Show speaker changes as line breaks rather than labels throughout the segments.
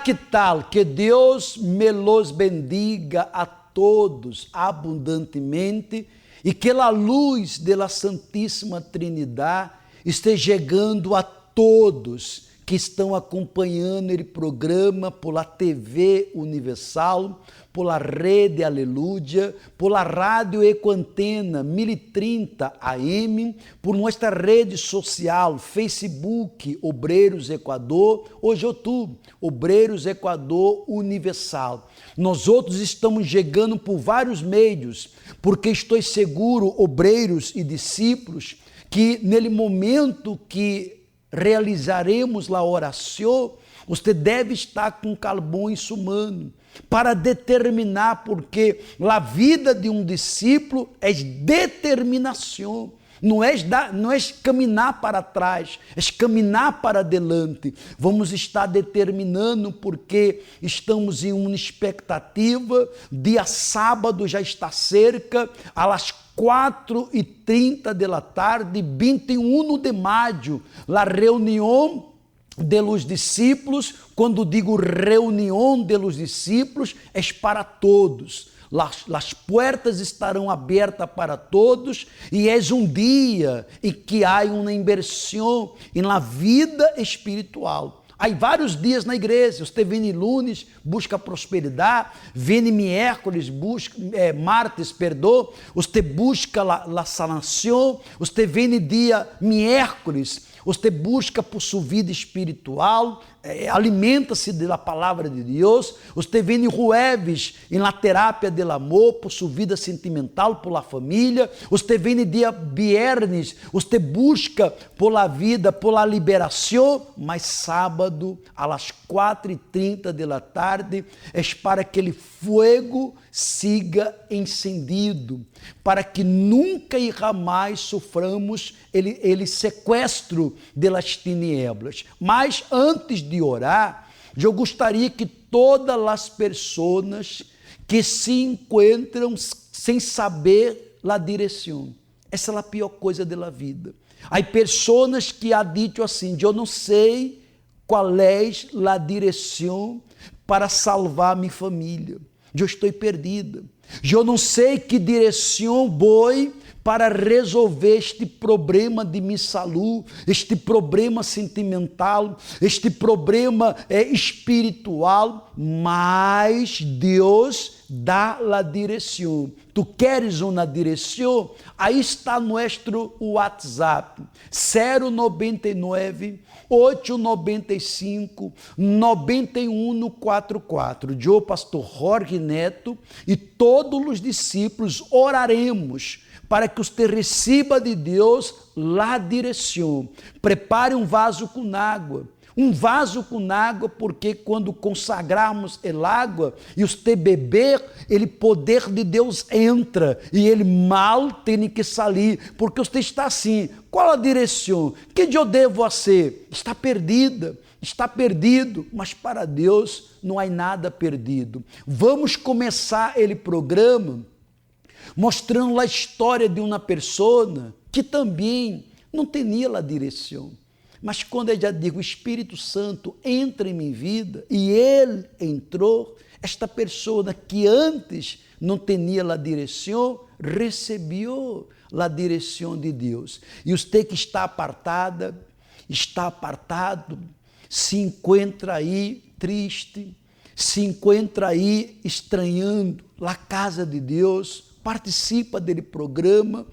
que tal? Que Deus me los bendiga a todos abundantemente e que a luz da Santíssima Trindade esteja chegando a todos que estão acompanhando esse programa pela TV Universal, pela Rede Aleluia, pela Rádio Ecoantena 1030 AM, por nossa rede social, Facebook, Obreiros Equador, ou YouTube, Obreiros Equador Universal. Nós outros estamos chegando por vários meios, porque estou seguro, obreiros e discípulos, que nele momento que realizaremos a oração, você deve estar com calbão humano para determinar, porque a vida de um discípulo é determinação. Não é caminhar para trás, é caminhar para adelante. Vamos estar determinando porque estamos em uma expectativa. Dia sábado já está cerca, às 4h30 da tarde, 21 de maio, a reunião de los discípulos. Quando digo reunião de los discípulos, é para todos. As portas estarão abertas para todos e é um dia em que há uma inversão na vida espiritual. Há vários dias na igreja. Você vem lunes, busca prosperidade, vem miércoles, martes, você busca a sanação, você vem dia miércoles, você busca por sua vida espiritual, alimenta-se da palavra de Deus, você vem jueves na terapia do amor, por sua vida sentimental, por la família, você vem dia viernes, você busca por la vida, por la liberação, mas sábado, às 4h30 da tarde, é para que aquele fogo siga encendido, para que nunca e jamais soframos ele sequestro das tinieblas. Mas antes de orar, eu gostaria que todas as pessoas que se encontram sem saber a direção, essa é a pior coisa da vida. Há pessoas que há dito assim: eu não sei qual é a direção para salvar minha família, eu estou perdida, eu não sei que direção vou para resolver este problema de minha saúde, este problema sentimental, este problema espiritual, mas Deus dá a direção. Tu queres uma direção? Aí está nosso WhatsApp, 099 895 9144. Eu, pastor Jorge Neto, e todos os discípulos oraremos para que você receba de Deus a direção. Prepare um vaso com água. Um vaso com água, porque quando consagrarmos a água e você beber, ele poder de Deus entra e ele mal tem que sair, porque você está assim: qual a direção? Que eu devo fazer? Está perdida, está perdido, mas para Deus não há nada perdido. Vamos começar ele programa mostrando a história de uma pessoa que também não tinha a direção. Mas quando eu já digo, o Espírito Santo entra em minha vida, e ele entrou, esta pessoa que antes não tinha a direção, recebeu a direção de Deus. E você que está apartada, está apartado, se encontra aí triste, se encontra aí estranhando a casa de Deus, participa dele programa,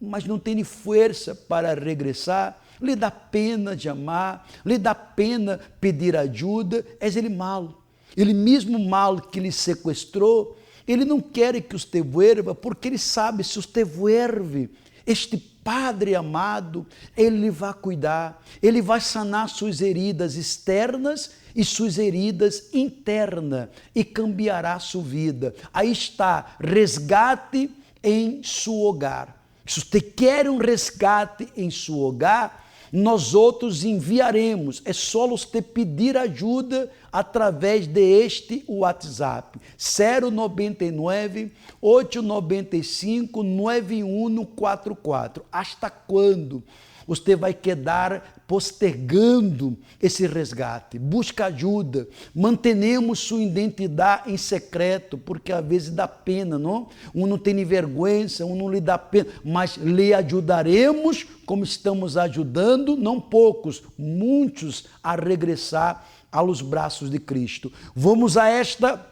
mas não tem força para regressar, lhe dá pena de amar, lhe dá pena pedir ajuda, és ele mal. Ele mesmo mal que lhe sequestrou, ele não quer que você vuelva, porque ele sabe, se você vuelve, este Padre amado, ele vai cuidar, ele vai sanar suas heridas externas e suas heridas internas, e cambiará sua vida. Aí está, resgate em seu hogar. Se você quer um resgate em seu hogar, nós outros enviaremos. É só você pedir ajuda através deste WhatsApp, 099 895 9144. Hasta quando? você vai quedar postergando esse resgate. Busca ajuda, mantenemos sua identidade em secreto, porque às vezes dá pena, não? Um não tem vergonha, um não lhe dá pena, mas lhe ajudaremos como estamos ajudando, não poucos, muitos, a regressar aos braços de Cristo. Vamos a esta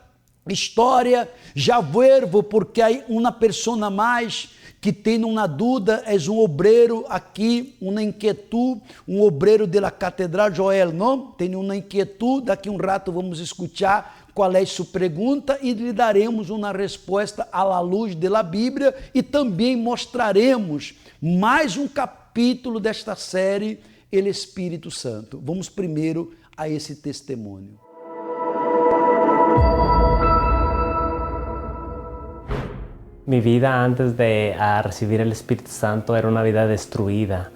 história, já vuelvo, porque hay uma pessoa mais que tem uma dúvida, é um obreiro aqui, uma inquietude, um obreiro da Catedral Joel, não? Tem uma inquietude, daqui um rato vamos escutar qual é sua pergunta e lhe daremos uma resposta à luz da Bíblia e também mostraremos mais um capítulo desta série, O Espírito Santo. Vamos primeiro a esse testemunho.
Mi vida antes de recibir el Espíritu Santo era una vida destruida,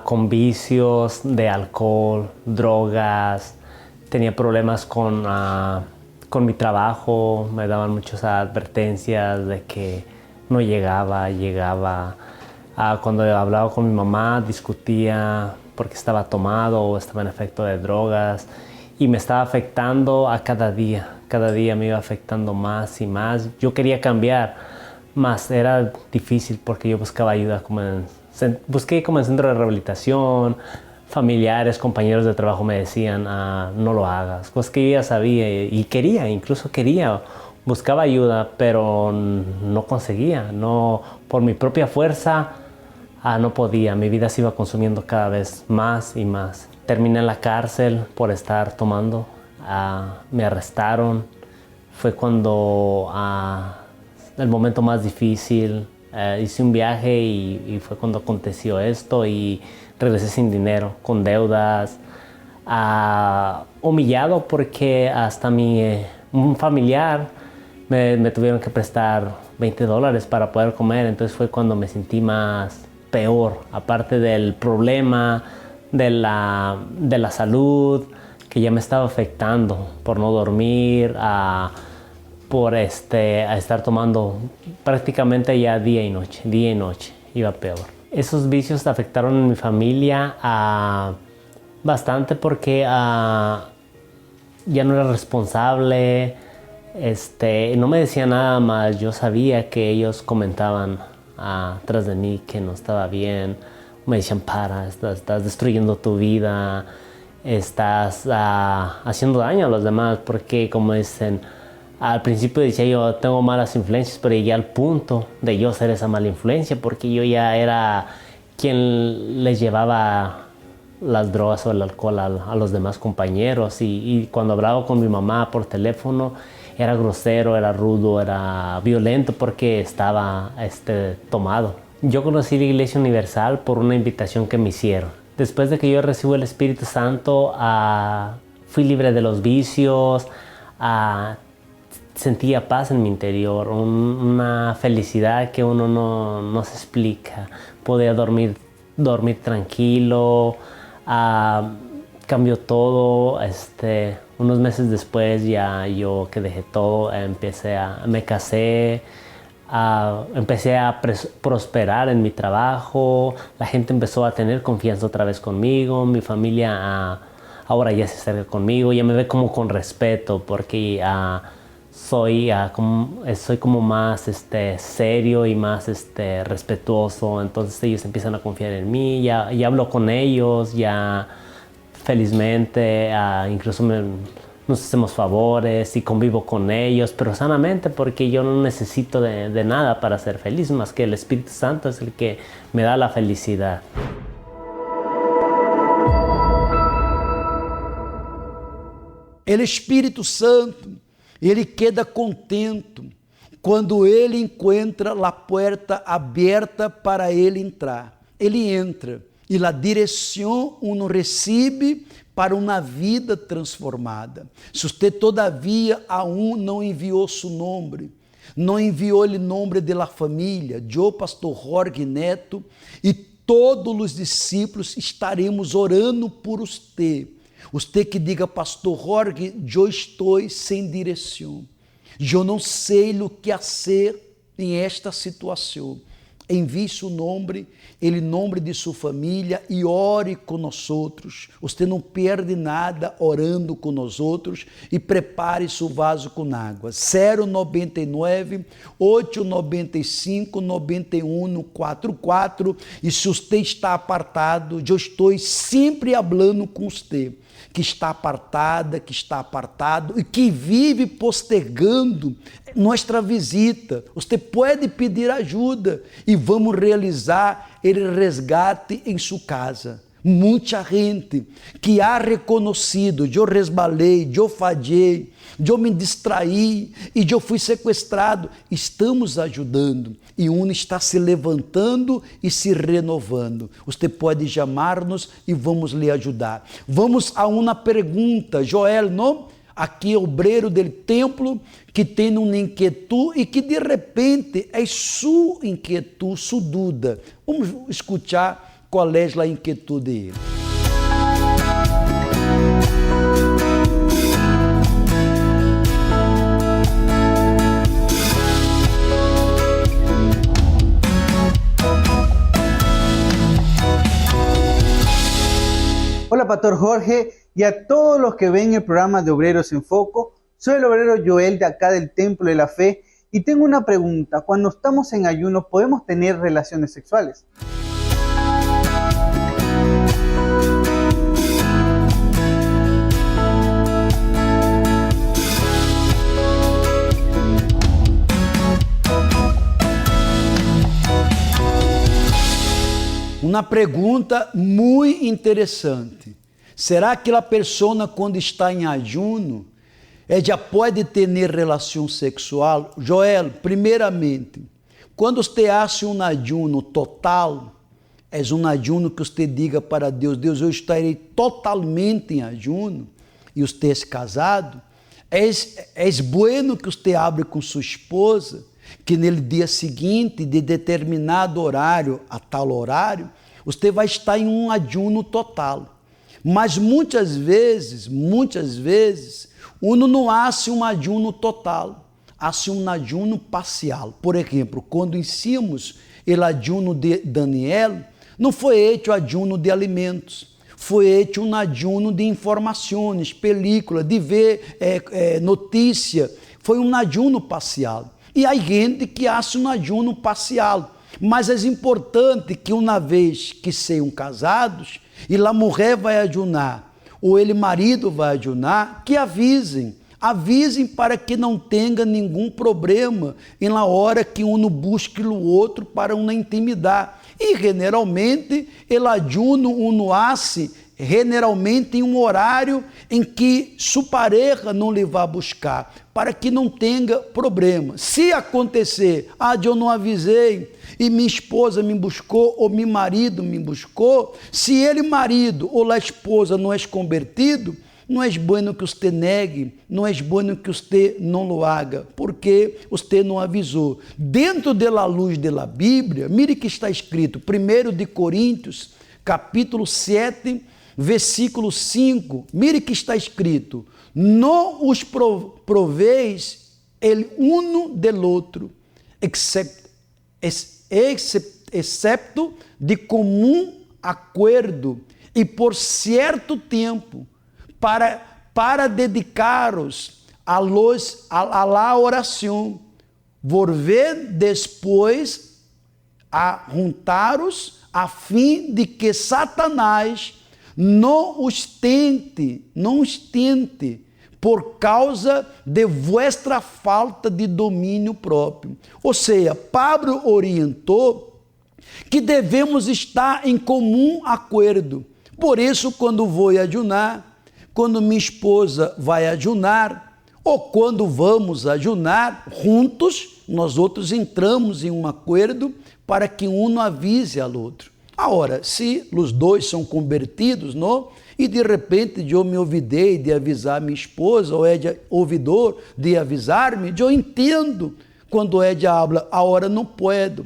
con vicios de alcohol, drogas, tenía problemas con mi trabajo, me daban muchas advertencias de que no llegaba. Cuando hablaba con mi mamá discutía porque estaba tomado o estaba en efecto de drogas y me estaba afectando a cada día me iba afectando más y más. Yo quería cambiar, mas era difícil porque yo buscaba ayuda, busqué como en centro de rehabilitación, familiares, compañeros de trabajo me decían, no lo hagas, cosas que yo ya sabía y incluso quería, buscaba ayuda, pero no conseguía, no, por mi propia fuerza no podía, mi vida se iba consumiendo cada vez más y más. Terminé en la cárcel por estar tomando, me arrestaron, fue cuando el momento más difícil, hice un viaje y fue cuando aconteció esto y regresé sin dinero, con deudas, humillado porque hasta un familiar me tuvieron que prestar $20 para poder comer, entonces fue cuando me sentí más peor, aparte del problema de la salud que ya me estaba afectando por no dormir, por estar tomando prácticamente ya día y noche, iba peor. Esos vicios afectaron a mi familia bastante porque ya no era responsable, no me decía nada más, yo sabía que ellos comentaban tras de mí que no estaba bien, me decían estás destruyendo tu vida, estás haciendo daño a los demás, porque como dicen, al principio decía yo tengo malas influencias, pero llegué al punto de yo ser esa mala influencia porque yo ya era quien les llevaba las drogas o el alcohol a los demás compañeros y cuando hablaba con mi mamá por teléfono era grosero, era rudo, era violento porque estaba tomado. Yo conocí la Iglesia Universal por una invitación que me hicieron. Después de que yo recibo el Espíritu Santo, fui libre de los vicios, sentía paz en mi interior, una felicidad que uno no se explica. Podía dormir tranquilo, cambió todo. Unos meses después ya yo que dejé todo, me casé, empecé a prosperar en mi trabajo, la gente empezó a tener confianza otra vez conmigo, mi familia ahora ya se acerca conmigo, ya me ve como con respeto porque soy como más serio y más respetuoso, entonces ellos empiezan a confiar en mí, ya hablo con ellos, ya felizmente, incluso nos hacemos favores y convivo con ellos, pero sanamente porque yo no necesito de nada para ser feliz, más que el Espíritu Santo es el que me da la felicidad.
El Espírito Santo, ele queda contento quando ele encontra a porta aberta para ele entrar. Ele entra e a direção uno recebe para uma vida transformada. Se você todavia aún não enviou seu nome, não enviou o nome da família, eu, pastor Jorge Neto, e todos os discípulos estaremos orando por você. Você que diga, pastor Jorge, eu estou sem direção. Eu não sei o que fazer em esta situação. envie seu nome, o nome de sua família e ore com nós outros. Você não perde nada orando com nós outros e prepare seu vaso com água. 099 895 9144. E se você está apartado, eu estou sempre falando com você, que está apartada, que está apartado e que vive postergando nossa visita. Você pode pedir ajuda e vamos realizar o resgate em sua casa. Muita gente que ha reconhecido, eu resbalei, eu falhei, eu me distraí e eu fui sequestrado. Estamos ajudando e um está se levantando e se renovando. Você pode chamar-nos e vamos lhe ajudar. Vamos a uma pergunta, Joel, não? Aqui, obreiro do templo, que tem uma inquietude e que de repente é sua inquietude, sua dúvida. Vamos escutar qual é a inquietude dele.
Hola, Pastor Jorge, y a todos los que ven el programa de Obreros en Foco. Soy el obrero Joel de acá del Templo de la Fe y tengo una pregunta. Cuando estamos en ayuno, ¿podemos tener relaciones sexuales?
Uma pergunta muito interessante. Será que a pessoa, quando está em ayuno, já pode ter relação sexual? Joel, primeiramente, quando você faz um ayuno total, é um ayuno que você diga para Deus, Deus, eu estarei totalmente em ayuno, e você é casado, é bueno que você abre com sua esposa, que no dia seguinte, de determinado horário a tal horário, você vai estar em um ayuno total. Mas muitas vezes, uno não faz um ayuno total, faz um ayuno parcial. Por exemplo, quando iniciamos o ayuno de Daniel, não foi feito ayuno de alimentos, foi feito um ayuno de informações, película, de ver notícia, foi um ayuno parcial. E há gente que faz um ayuno parcial, mas é importante que uma vez que sejam casados, e a mulher vai ayunar, ou ele marido vai ayunar, que avisem para que não tenha nenhum problema na hora que um busque o outro para uma intimidade. E generalmente, o ayuno uno hace generalmente em um horário em que sua pareja não lhe vai buscar, para que não tenha problema. Se acontecer, eu não avisei e minha esposa me buscou ou meu marido me buscou, se ele marido ou a esposa não é convertido, não é bueno que você negue, não é bueno que você não lo haga, porque você não avisou. Dentro da luz da Bíblia, mire que está escrito, 1 de Coríntios, capítulo 7, versículo 5, mire que está escrito, não os proveis el uno del outro, excepto de comum acordo e por certo tempo, para dedicar-os a la oração, volver depois a juntar-os, a fim de que Satanás não os tente por causa de vuestra falta de domínio próprio. Ou seja, Pablo orientou que devemos estar em comum acordo. Por isso, quando vou ayunar, quando minha esposa vai ayunar, ou quando vamos ayunar juntos, nós outros entramos em um acordo para que um não avise ao outro. Agora, se os dois são convertidos, não? E de repente eu me olvidei de avisar minha esposa, ou é de ouvidor de avisar-me, eu entendo quando é de habla, agora não puedo,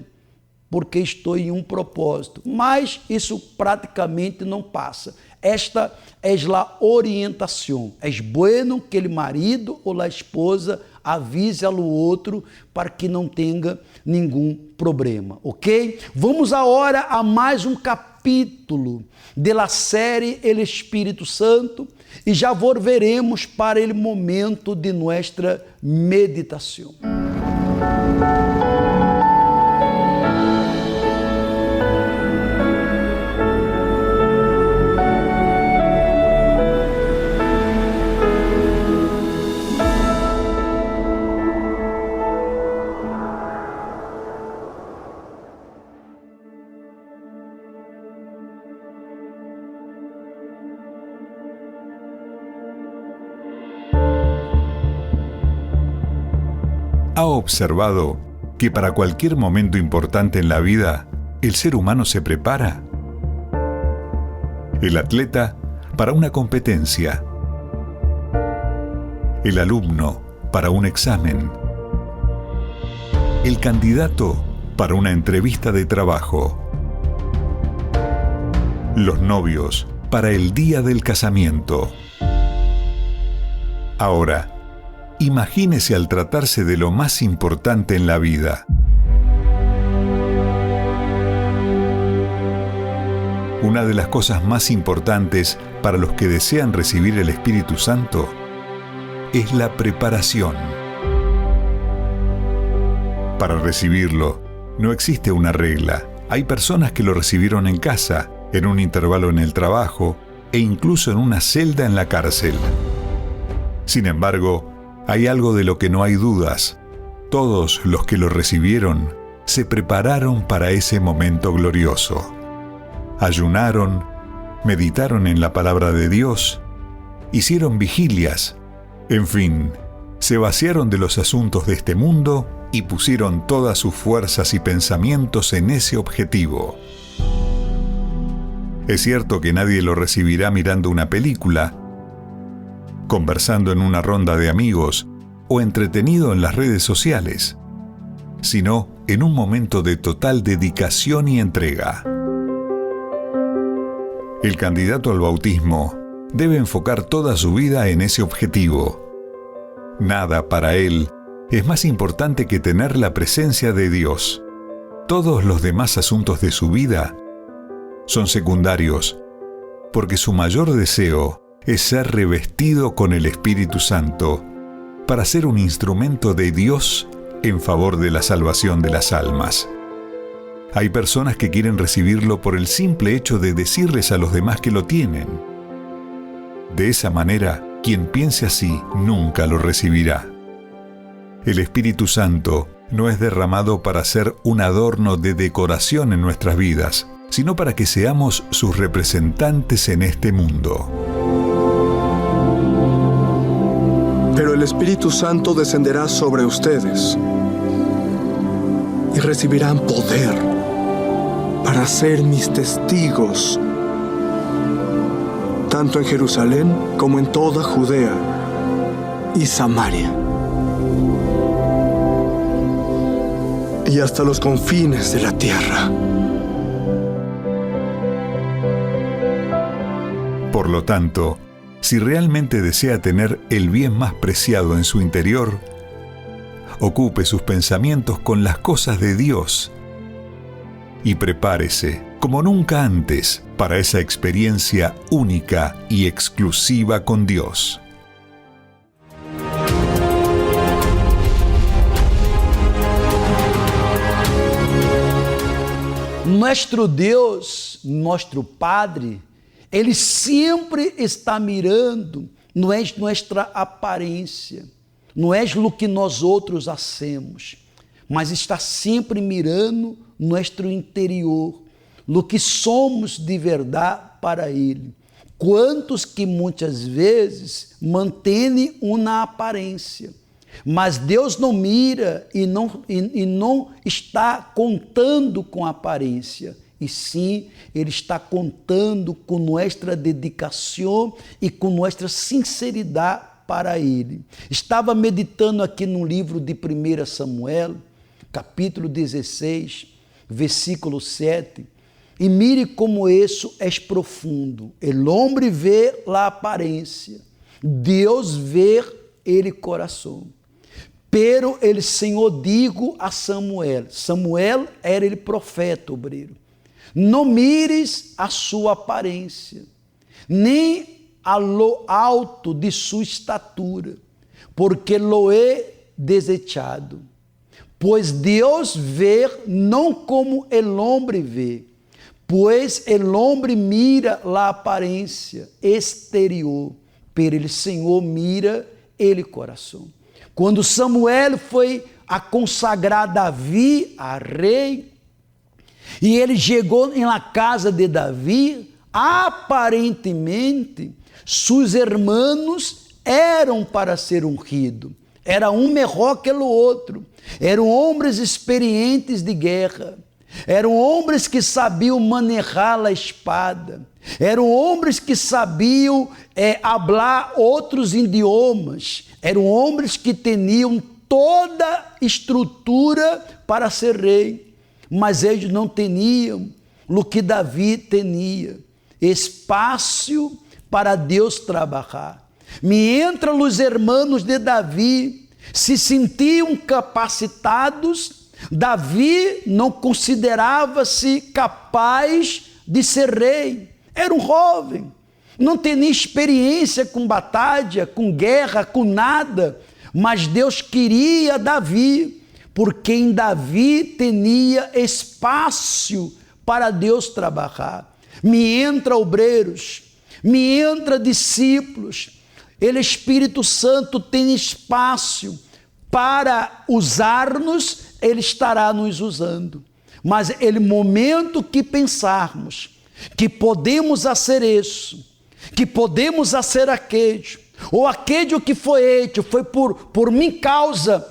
porque estou em um propósito. Mas isso praticamente não passa. Esta é a orientação. É bueno que o marido ou a esposa avise ao outro para que não tenha nenhum problema, ok? Vamos agora a mais um capítulo da série El Espírito Santo e já volveremos para o momento de nossa meditação.
¿Ha observado que para cualquier momento importante en la vida, el ser humano se prepara? El atleta para una competencia, el alumno para un examen, el candidato para una entrevista de trabajo, los novios para el día del casamiento. Ahora, imagínese al tratarse de lo más importante en la vida. Una de las cosas más importantes para los que desean recibir el Espíritu Santo es la preparación. Para recibirlo, no existe una regla. Hay personas que lo recibieron en casa, en un intervalo en el trabajo e incluso en una celda en la cárcel. Sin embargo, hay algo de lo que no hay dudas. Todos los que lo recibieron se prepararon para ese momento glorioso. Ayunaron, meditaron en la palabra de Dios, hicieron vigilias, en fin, se vaciaron de los asuntos de este mundo y pusieron todas sus fuerzas y pensamientos en ese objetivo. Es cierto que nadie lo recibirá mirando una película, conversando en una ronda de amigos o entretenido en las redes sociales, sino en un momento de total dedicación y entrega. El candidato al bautismo debe enfocar toda su vida en ese objetivo. Nada para él es más importante que tener la presencia de Dios. Todos los demás asuntos de su vida son secundarios, porque su mayor deseo es ser revestido con el Espíritu Santo para ser un instrumento de Dios en favor de la salvación de las almas. Hay personas que quieren recibirlo por el simple hecho de decirles a los demás que lo tienen. De esa manera, quien piense así nunca lo recibirá. El Espíritu Santo no es derramado para ser un adorno de decoración en nuestras vidas, sino para que seamos sus representantes en este mundo.
Pero el Espíritu Santo descenderá sobre ustedes y recibirán poder para ser mis testigos, tanto en Jerusalén como en toda Judea y Samaria, y hasta los confines de la tierra.
Por lo tanto, si realmente desea tener el bien más preciado en su interior, ocupe sus pensamientos con las cosas de Dios y prepárese, como nunca antes, para esa experiencia única y exclusiva con Dios.
Nuestro Deus, nuestro Padre, Ele sempre está mirando, não é nossa aparência, não é o que nós outros hacemos, mas está sempre mirando nosso interior, no que somos de verdade para Ele. Quantos que muitas vezes mantêm uma aparência, mas Deus não mira e não está contando com a aparência, e sim, Ele está contando com nossa dedicação e com nossa sinceridade para Ele. Estava meditando aqui no livro de 1 Samuel, capítulo 16, versículo 7, e mire como isso é profundo. El homem vê a aparência, Deus vê ele coração. Pero ele Senhor digo a Samuel, Samuel era ele profeta obreiro, não mires a sua aparência, nem a lo alto de sua estatura, porque lo he desechado. Pois Deus vê não como el hombre vê, pois el hombre mira a aparência exterior, pero ele Senhor mira ele coração. Quando Samuel foi a consagrar Davi a rei, e ele chegou na casa de Davi, aparentemente, seus irmãos eram para ser ungidos. Era um melhor que o outro. Eram homens experientes de guerra. Eram homens que sabiam manejar a espada. Eram homens que sabiam falar outros idiomas. Eram homens que tinham toda a estrutura para ser rei. Mas eles não tinham o que Davi tinha. Espaço para Deus trabalhar. Mientras os irmãos de Davi se sentiam capacitados, Davi não considerava-se capaz de ser rei. Era um jovem, não tinha experiência com batalha, com guerra, com nada, mas Deus queria Davi, porque em Davi tinha espaço para Deus trabalhar. Me entra obreiros, me entra discípulos, ele Espírito Santo tem espaço para usar-nos, ele estará nos usando. Mas ele momento que pensarmos que podemos fazer isso, que podemos fazer aquele, ou aquele que foi hecho, foi por minha causa,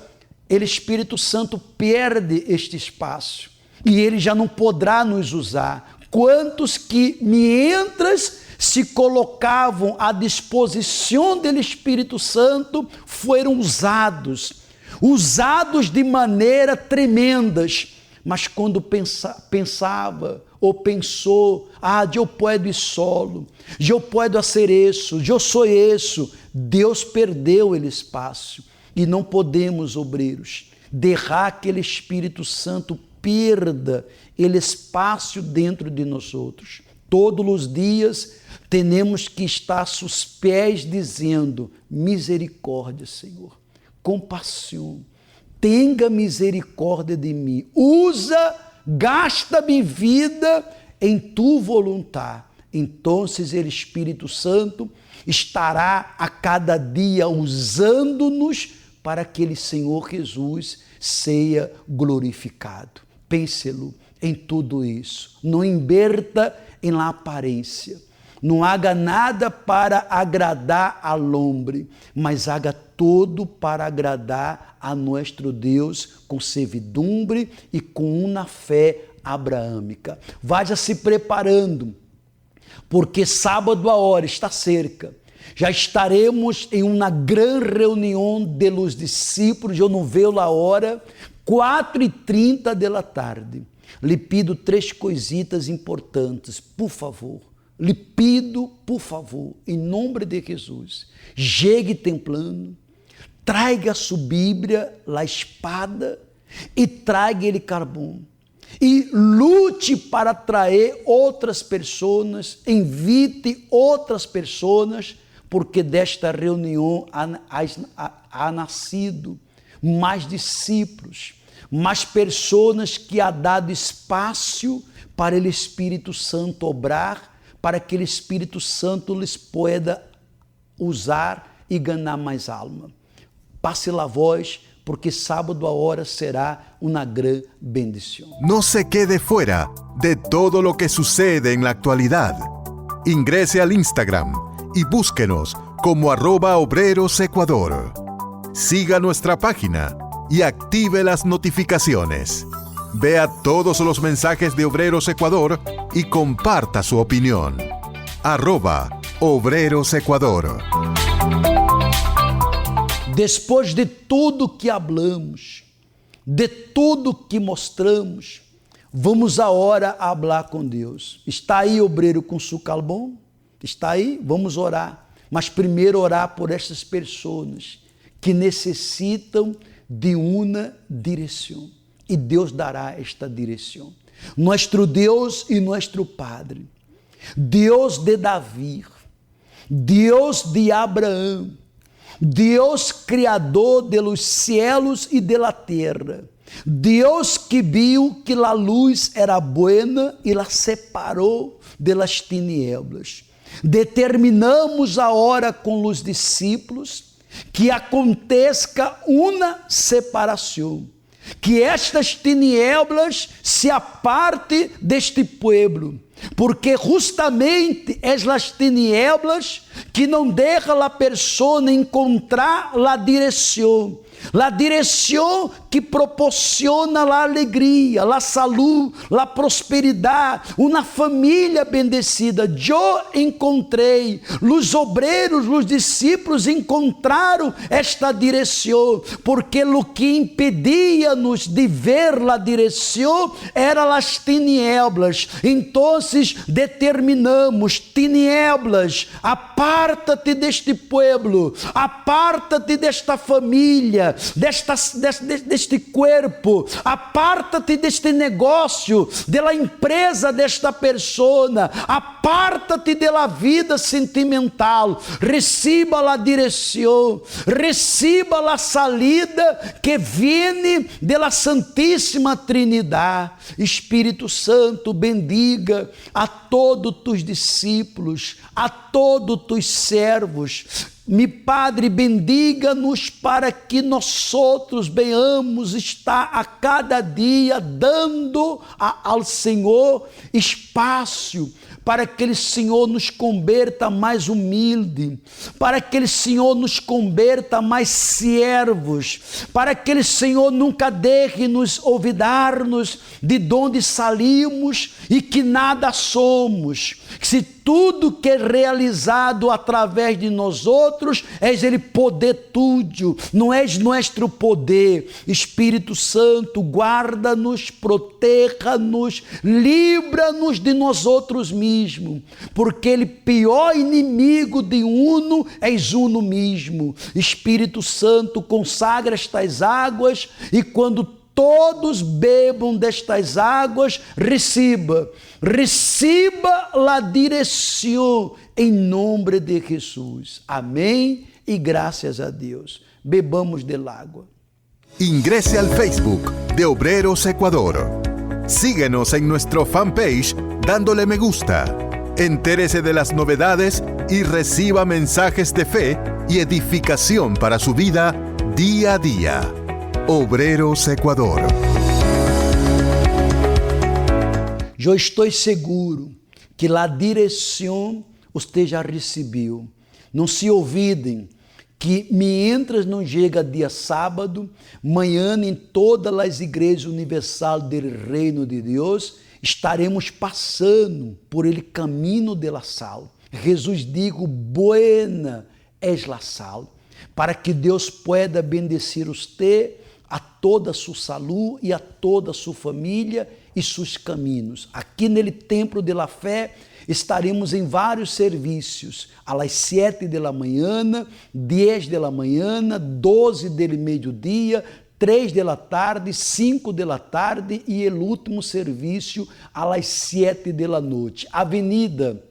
ele Espírito Santo perde este espaço e ele já não poderá nos usar. Quantos que mientras se colocavam à disposição do Espírito Santo foram usados de maneira tremendas, mas quando pensava ou pensou, eu posso ir solo, eu posso fazer isso, eu sou isso, Deus perdeu ele espaço. E não podemos, obreiros, deixar que o Espírito Santo perda ele espaço dentro de nós outros. Todos os dias temos que estar a seus pés dizendo, misericórdia, Senhor, compaixão, tenha misericórdia de mim, gasta minha vida em tu vontade. Então, o Espírito Santo estará a cada dia usando-nos para que ele, Senhor Jesus, seja glorificado. Pense-lo em tudo isso. Não inverta em la aparência. Não haga nada para agradar ao homem, mas haga todo para agradar a nosso Deus com servidumbre e com uma fé abraâmica. Vá se preparando, porque sábado a hora está cerca. Já estaremos em uma grande reunião de los discípulos, eu não vejo a hora, 4h30 da tarde. Lhe pido 3 coisitas importantes, por favor. Lhe pido, por favor, em nome de Jesus, chegue templando, traga a sua Bíblia, a espada, e traga ele carvão. E lute para atrair outras pessoas, invite outras pessoas, porque desta reunião há nascido mais discípulos, mais pessoas que há dado espaço para o Espírito Santo obrar, para que o Espírito Santo lhes pueda usar e ganhar mais alma. Passe a voz, porque sábado a hora será una gran bendición.
No se quede fuera de todo lo que sucede en la actualidad. Ingrese al Instagram y búsquenos como @obrerosecuador. Siga nuestra página y active las notificaciones. Vea todos los mensajes de Obreros Ecuador y comparta su opinión. @obrerosecuador.
Depois de tudo que hablamos, de tudo que mostramos, vamos agora falar com Deus. Está aí, obreiro, com seu carvão? Está aí? Vamos orar. Mas primeiro orar por estas pessoas que necessitam de uma direção. E Deus dará esta direção. Nuestro Deus e nuestro Padre, Deus de Davi, Deus de Abraão, Deus criador de los cielos e de la terra, Deus que viu que a luz era buena e la separou de las tinieblas. Determinamos agora com os discípulos que aconteça uma separação, que estas tinieblas se aparte deste pueblo, porque justamente es las tinieblas que não deixam a pessoa encontrar a direção que proporciona a alegria, a saúde, a prosperidade, uma família bendecida. Eu encontrei, os obreiros, os discípulos encontraram esta direção, porque o que impedia-nos de ver a direção eram as tinieblas. Então determinamos: tinieblas, aparta-te deste pueblo, aparta-te desta família, deste corpo, aparta-te deste negócio, da empresa desta pessoa, aparta-te da vida sentimental, receba a direção, receba a salida que vem da Santíssima Trinidade. Espírito Santo, bendiga a todos tus discípulos, a todos tus servos. Mi Padre, bendiga-nos para que nós outros venhamos estar a cada dia dando ao Senhor espaço, para que o Senhor nos converta mais humilde, para que o Senhor nos converta mais servos, para que o Senhor nunca deixe nos olvidar-nos de onde saímos e que nada somos. Se tudo que é realizado através de nós outros é ele poder tudo, não é nosso poder. Espírito Santo, guarda-nos, proteja-nos, livra-nos de nós outros mesmos, porque ele pior inimigo de uno é uno mesmo. Espírito Santo, consagra estas águas e quando todos bebam destas águas, receba a direção em nome de Jesus. Amém e graças a Deus. Bebamos del água.
Ingrese al Facebook de Obreros Ecuador. Síguenos en nuestro fanpage dándole me gusta. Entérese de las novedades y reciba mensajes de fe y edificación para su vida día a día. Obreros Ecuador.
Eu estou seguro que a direção você já recebeu. Não se olvidem que mientras não chega dia sábado, manhã em todas as igrejas universal do Reino de Deus, estaremos passando por ele caminho de la sal. Jesus digo, buena es la sal, para que Deus pueda bendecir você, a toda a sua saúde e a toda a sua família e seus caminhos. Aqui nele Templo de la Fé estaremos em vários serviços, às 7 da manhã, 10 da manhã, 12 do meio-dia, 3 da tarde, 5 da tarde e o último serviço às 7 da noite. Avenida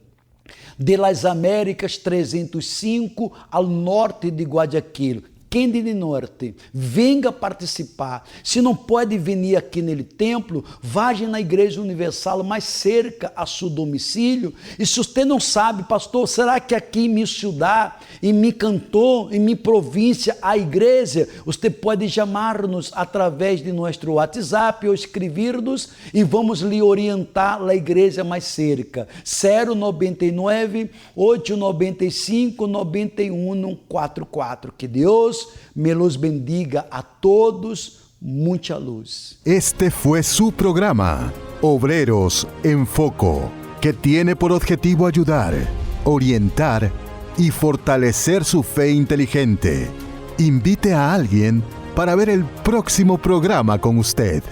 de las Américas 305, ao norte de Guayaquil. Quem de norte, venga participar. Se não pode vir aqui nele templo, vá na Igreja Universal mais cerca a seu domicílio. E se você não sabe, pastor, será que aqui em minha cidade, em meu cantão, em minha província, há igreja? Você pode chamar-nos através de nosso WhatsApp ou escrever-nos e vamos lhe orientar a igreja mais cerca. 099 895 9144. Que Deus me los bendiga a todos, mucha luz.
Este fue su programa, Obreros en Foco, que tiene por objetivo ayudar, orientar y fortalecer su fe inteligente. Invite a alguien para ver el próximo programa con usted.